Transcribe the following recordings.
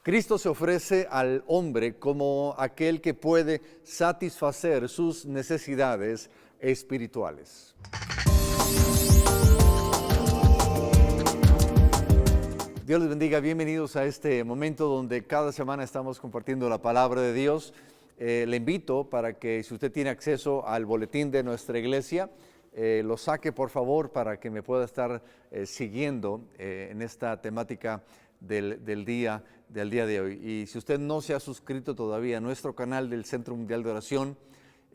Cristo se ofrece al hombre como aquel que puede satisfacer sus necesidades espirituales. Dios les bendiga, bienvenidos a este momento donde cada semana estamos compartiendo la palabra de Dios. Le invito para que si usted tiene acceso al boletín de nuestra iglesia, lo saque por favor para que me pueda estar siguiendo en esta temática del día de hoy. Y si usted no se ha suscrito todavía a nuestro canal del Centro Mundial de Oración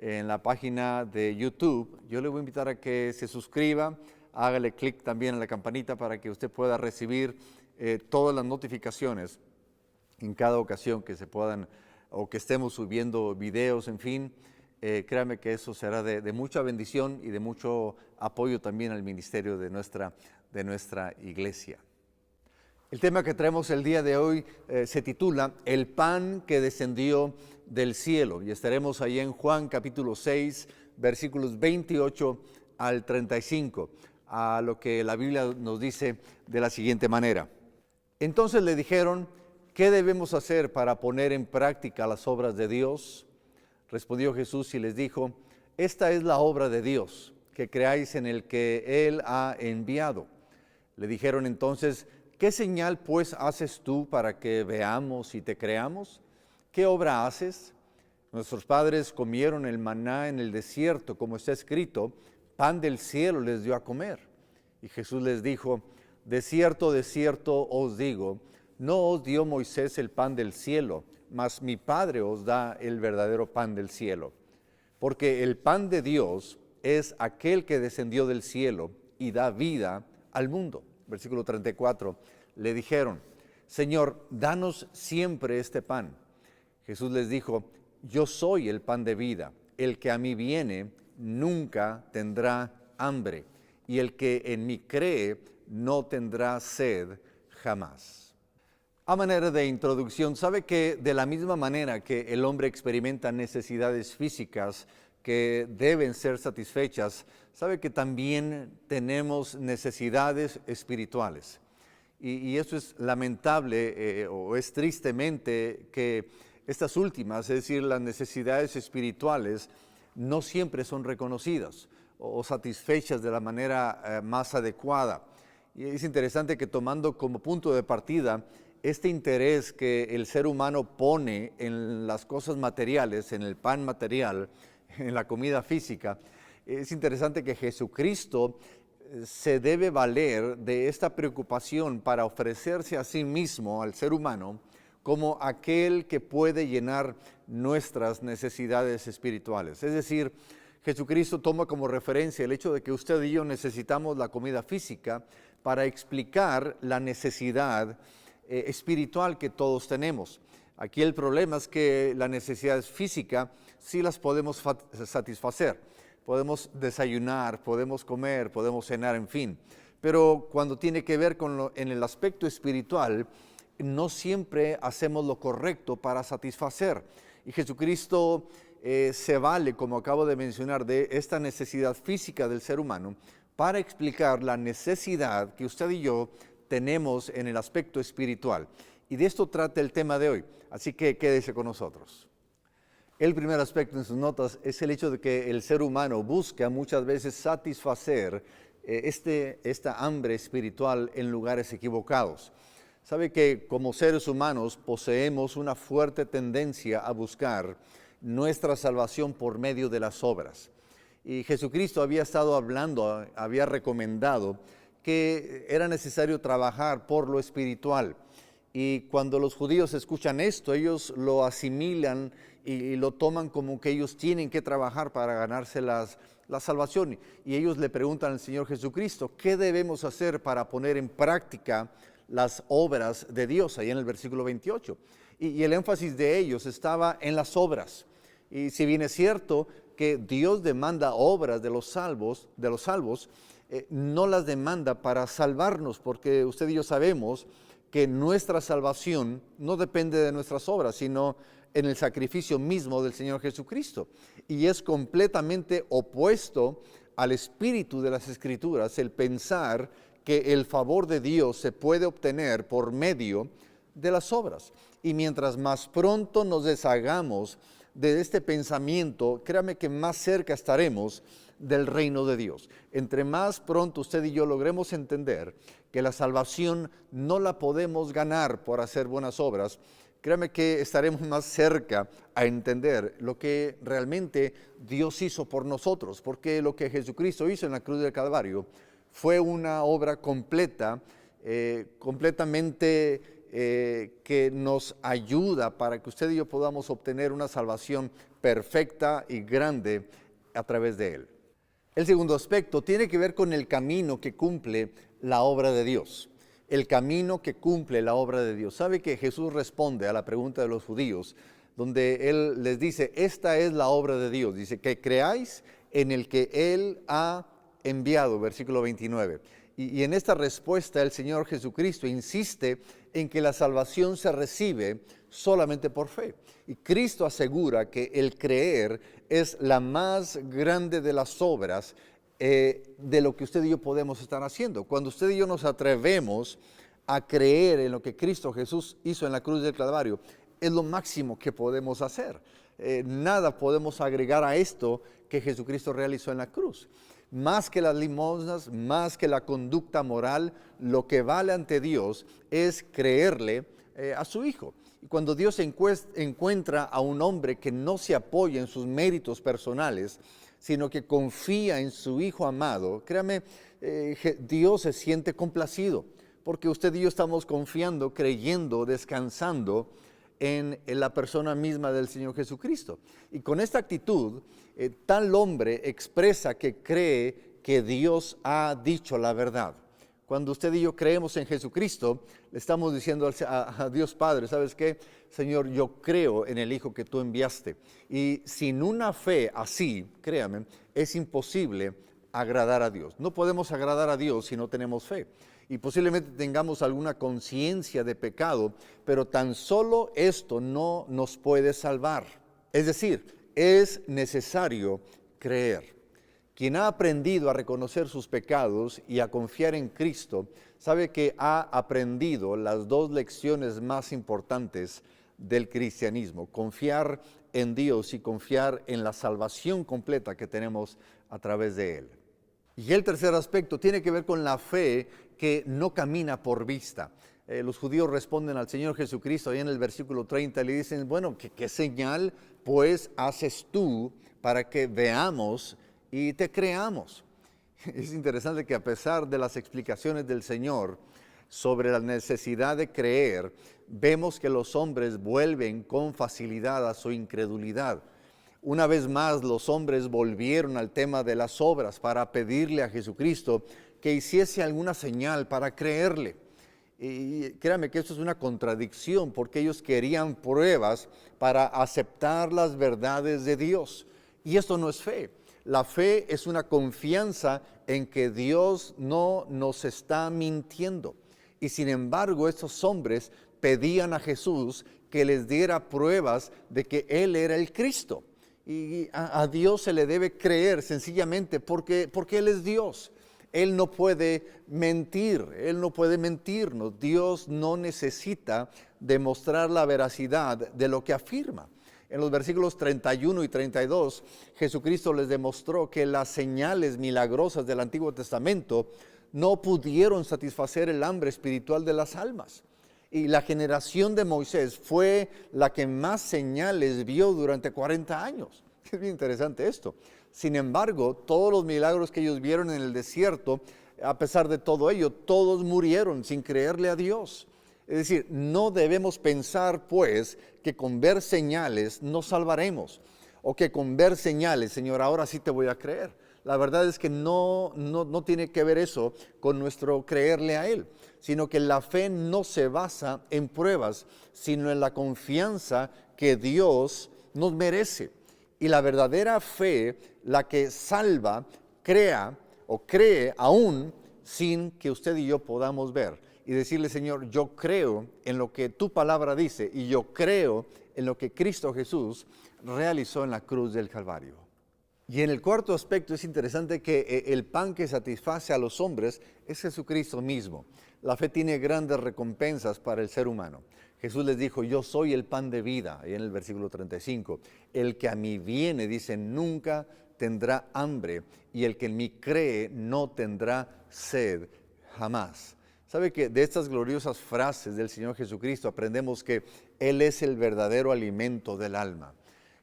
en la página de YouTube, yo le voy a invitar a que se suscriba, hágale clic también en la campanita para que usted pueda recibir todas las notificaciones en cada ocasión que se puedan o que estemos subiendo videos, en fin. Créame que eso será de mucha bendición y de mucho apoyo también al ministerio de nuestra iglesia. El tema que traemos el día de hoy se titula El pan que descendió del cielo, y estaremos ahí en Juan capítulo 6, versículos 28 al 35, a lo que la Biblia nos dice de la siguiente manera. Entonces le dijeron, ¿qué debemos hacer para poner en práctica las obras de Dios? Respondió Jesús y les dijo, esta es la obra de Dios, que creáis en el que Él ha enviado. Le dijeron entonces, ¿qué señal pues haces tú para que veamos y te creamos? ¿Qué obra haces? Nuestros padres comieron el maná en el desierto, como está escrito, pan del cielo les dio a comer. Y Jesús les dijo, de cierto os digo, no os dio Moisés el pan del cielo, mas mi Padre os da el verdadero pan del cielo. Porque el pan de Dios es aquel que descendió del cielo y da vida al mundo. Versículo 34, le dijeron, Señor, danos siempre este pan. Jesús les dijo, yo soy el pan de vida, el que a mí viene nunca tendrá hambre, y el que en mí cree no tendrá sed jamás. A manera de introducción, sabe que de la misma manera que el hombre experimenta necesidades físicas que deben ser satisfechas, sabe que también tenemos necesidades espirituales. Y eso es lamentable o es tristemente que estas últimas, es decir, las necesidades espirituales, no siempre son reconocidas o satisfechas de la manera más adecuada. Y es interesante que tomando como punto de partida este interés que el ser humano pone en las cosas materiales, en el pan material, en la comida física, es interesante que Jesucristo se debe valer de esta preocupación para ofrecerse a sí mismo, al ser humano, como aquel que puede llenar nuestras necesidades espirituales. Es decir, Jesucristo toma como referencia el hecho de que usted y yo necesitamos la comida física para explicar la necesidad espiritual que todos tenemos. Aquí el problema es que las necesidades físicas sí las podemos satisfacer. Podemos desayunar, podemos comer, podemos cenar, en fin. Pero cuando tiene que ver en el aspecto espiritual, no siempre hacemos lo correcto para satisfacer. Y Jesucristo se vale, como acabo de mencionar, de esta necesidad física del ser humano para explicar la necesidad que usted y yo tenemos en el aspecto espiritual. Y de esto trata el tema de hoy, así que quédese con nosotros. El primer aspecto en sus notas es el hecho de que el ser humano busca muchas veces satisfacer esta hambre espiritual en lugares equivocados. Sabe que como seres humanos poseemos una fuerte tendencia a buscar nuestra salvación por medio de las obras. Y Jesucristo había estado hablando, había recomendado que era necesario trabajar por lo espiritual. Y cuando los judíos escuchan esto, ellos lo asimilan y lo toman como que ellos tienen que trabajar para ganarse la salvación. Y ellos le preguntan al Señor Jesucristo, ¿qué debemos hacer para poner en práctica las obras de Dios? Ahí en el versículo 28. Y el énfasis de ellos estaba en las obras. Y si bien es cierto que Dios demanda obras de los salvos, no las demanda para salvarnos, porque usted y yo sabemos que nuestra salvación no depende de nuestras obras, sino en el sacrificio mismo del Señor Jesucristo. Y es completamente opuesto al espíritu de las Escrituras el pensar que el favor de Dios se puede obtener por medio de las obras. Y mientras más pronto nos deshagamos de este pensamiento, créame que más cerca estaremos del reino de Dios. Entre más pronto usted y yo logremos entender que la salvación no la podemos ganar por hacer buenas obras, créame que estaremos más cerca a entender lo que realmente Dios hizo por nosotros, porque lo que Jesucristo hizo en la cruz del Calvario fue una obra completa, completamente que nos ayuda para que usted y yo podamos obtener una salvación perfecta y grande a través de Él. El segundo aspecto tiene que ver con el camino que cumple la obra de Dios. El camino que cumple la obra de Dios. ¿Sabe que Jesús responde a la pregunta de los judíos, donde Él les dice, esta es la obra de Dios? Dice, que creáis en el que Él ha enviado, versículo 29. Y en esta respuesta el Señor Jesucristo insiste en que la salvación se recibe solamente por fe. Y Cristo asegura que el creer es la más grande de las obras de lo que usted y yo podemos estar haciendo. Cuando usted y yo nos atrevemos a creer en lo que Cristo Jesús hizo en la cruz del Calvario, es lo máximo que podemos hacer. Nada podemos agregar a esto que Jesucristo realizó en la cruz. Más que las limosnas, más que la conducta moral, lo que vale ante Dios es creerle a su Hijo. Y cuando Dios encuentra a un hombre que no se apoya en sus méritos personales, sino que confía en su Hijo amado, créame, Dios se siente complacido, porque usted y yo estamos confiando, creyendo, descansando en la persona misma del Señor Jesucristo. Y con esta actitud, tal hombre expresa que cree que Dios ha dicho la verdad. Cuando usted y yo creemos en Jesucristo, le estamos diciendo a Dios Padre, ¿sabes qué? Señor, yo creo en el Hijo que tú enviaste. Y sin una fe así, créame, es imposible agradar a Dios. No podemos agradar a Dios si no tenemos fe. Y posiblemente tengamos alguna conciencia de pecado, pero tan solo esto no nos puede salvar. Es decir, es necesario creer. Quien ha aprendido a reconocer sus pecados y a confiar en Cristo, sabe que ha aprendido las dos lecciones más importantes del cristianismo: confiar en Dios y confiar en la salvación completa que tenemos a través de Él. Y el tercer aspecto tiene que ver con la fe que no camina por vista. Los judíos responden al Señor Jesucristo ahí en el versículo 30, le dicen, bueno, ¿qué señal pues haces tú para que veamos y te creamos? Es interesante que a pesar de las explicaciones del Señor sobre la necesidad de creer, vemos que los hombres vuelven con facilidad a su incredulidad. Una vez más, los hombres volvieron al tema de las obras para pedirle a Jesucristo que hiciese alguna señal para creerle. Y créanme que esto es una contradicción, porque ellos querían pruebas para aceptar las verdades de Dios. Y esto no es fe. La fe es una confianza en que Dios no nos está mintiendo. Y sin embargo, estos hombres pedían a Jesús que les diera pruebas de que Él era el Cristo. Y a Dios se le debe creer sencillamente porque Él es Dios. Él no puede mentir, Él no puede mentirnos. Dios no necesita demostrar la veracidad de lo que afirma. En los versículos 31 y 32, Jesucristo les demostró que las señales milagrosas del Antiguo Testamento no pudieron satisfacer el hambre espiritual de las almas. Y la generación de Moisés fue la que más señales vio durante 40 años. Es bien interesante esto. Sin embargo, todos los milagros que ellos vieron en el desierto, a pesar de todo ello, todos murieron sin creerle a Dios. Es decir, no debemos pensar, pues, que con ver señales nos salvaremos, o que con ver señales, Señor, ahora sí te voy a creer. La verdad es que no tiene que ver eso con nuestro creerle a Él, sino que la fe no se basa en pruebas, sino en la confianza que Dios nos merece. Y la verdadera fe, la que salva, crea o cree aún sin que usted y yo podamos ver. Y decirle, Señor, yo creo en lo que tu palabra dice y yo creo en lo que Cristo Jesús realizó en la cruz del Calvario. Y en el cuarto aspecto es interesante que el pan que satisface a los hombres es Jesucristo mismo. La fe tiene grandes recompensas para el ser humano. Jesús les dijo, yo soy el pan de vida, ahí en el versículo 35. El que a mí viene, dice, nunca tendrá hambre, y el que en mí cree no tendrá sed jamás. ¿Sabe que de estas gloriosas frases del Señor Jesucristo aprendemos que Él es el verdadero alimento del alma?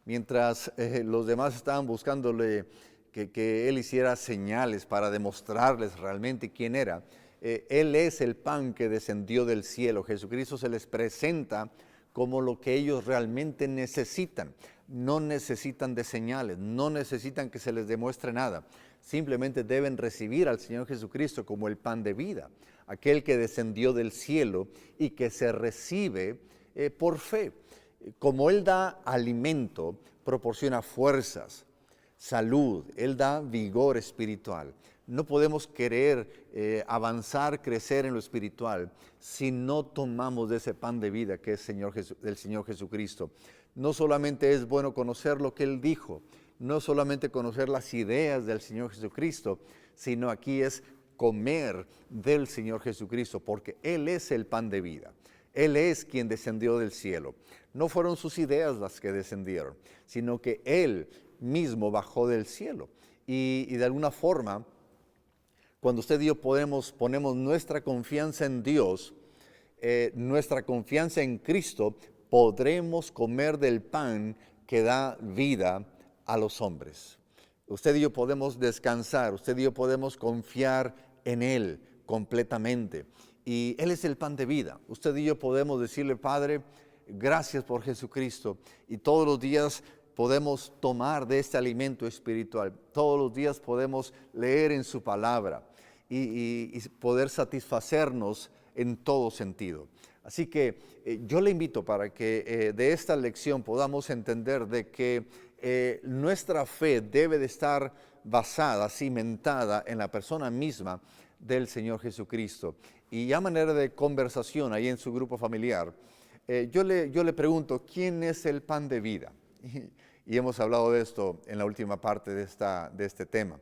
Mientras los demás estaban buscándole que Él hiciera señales para demostrarles realmente quién era, Él es el pan que descendió del cielo. Jesucristo se les presenta como lo que ellos realmente necesitan. No necesitan de señales, no necesitan que se les demuestre nada. Simplemente deben recibir al Señor Jesucristo como el pan de vida, aquel que descendió del cielo y que se recibe por fe. Como Él da alimento, proporciona fuerzas, salud, Él da vigor espiritual. No podemos querer avanzar, crecer en lo espiritual si no tomamos de ese pan de vida que es del Señor Jesucristo. No solamente es bueno conocer lo que Él dijo, no solamente conocer las ideas del Señor Jesucristo, sino aquí es comer del Señor Jesucristo, porque Él es el pan de vida. Él es quien descendió del cielo. No fueron sus ideas las que descendieron, sino que Él mismo bajó del cielo. Y de alguna forma, cuando usted y yo ponemos nuestra confianza en Dios, nuestra confianza en Cristo, podremos comer del pan que da vida a los hombres. Usted y yo podemos descansar, usted y yo podemos confiar en Él completamente. Y Él es el pan de vida. Usted y yo podemos decirle, Padre, gracias por Jesucristo. Y todos los días podemos tomar de este alimento espiritual. Todos los días podemos leer en su palabra y poder satisfacernos en todo sentido. Así que yo le invito para que de esta lección podamos entender de que nuestra fe debe de estar basada, cimentada en la persona misma del Señor Jesucristo. Y a manera de conversación ahí en su grupo familiar, yo le pregunto, ¿quién es el pan de vida? Y hemos hablado de esto en la última parte de este tema.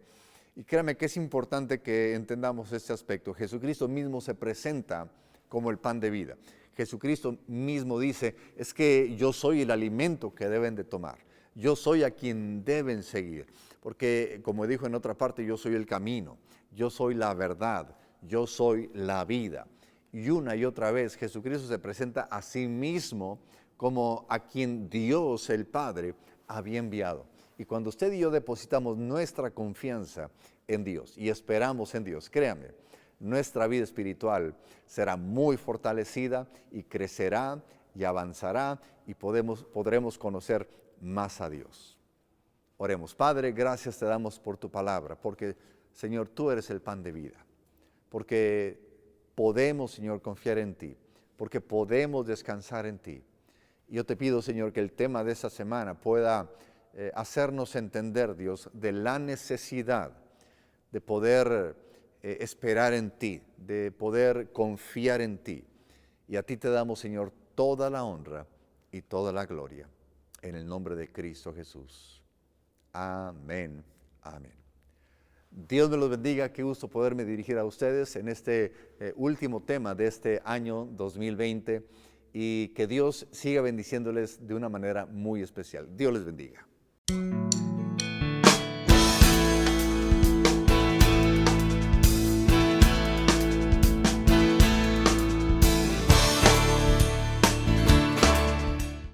Y créame que es importante que entendamos este aspecto. Jesucristo mismo se presenta como el pan de vida. Jesucristo mismo dice, es que yo soy el alimento que deben de tomar. Yo soy a quien deben seguir. Porque, como dijo en otra parte, yo soy el camino, yo soy la verdad, yo soy la vida. Y una y otra vez Jesucristo se presenta a sí mismo como a quien Dios el Padre había enviado. Y cuando usted y yo depositamos nuestra confianza en Dios y esperamos en Dios, créame, nuestra vida espiritual será muy fortalecida y crecerá y avanzará y podremos conocer más a Dios. Oremos. Padre, gracias te damos por tu palabra, porque, Señor, tú eres el pan de vida, porque podemos, Señor, confiar en ti, porque podemos descansar en ti. Y yo te pido, Señor, que el tema de esta semana pueda hacernos entender, Dios, de la necesidad de poder esperar en ti, de poder confiar en ti. Y a ti te damos, Señor, toda la honra y toda la gloria. En el nombre de Cristo Jesús. Amén. Amén. Dios me los bendiga. Qué gusto poderme dirigir a ustedes en este último tema de este año 2020 y que Dios siga bendiciéndoles de una manera muy especial. Dios les bendiga.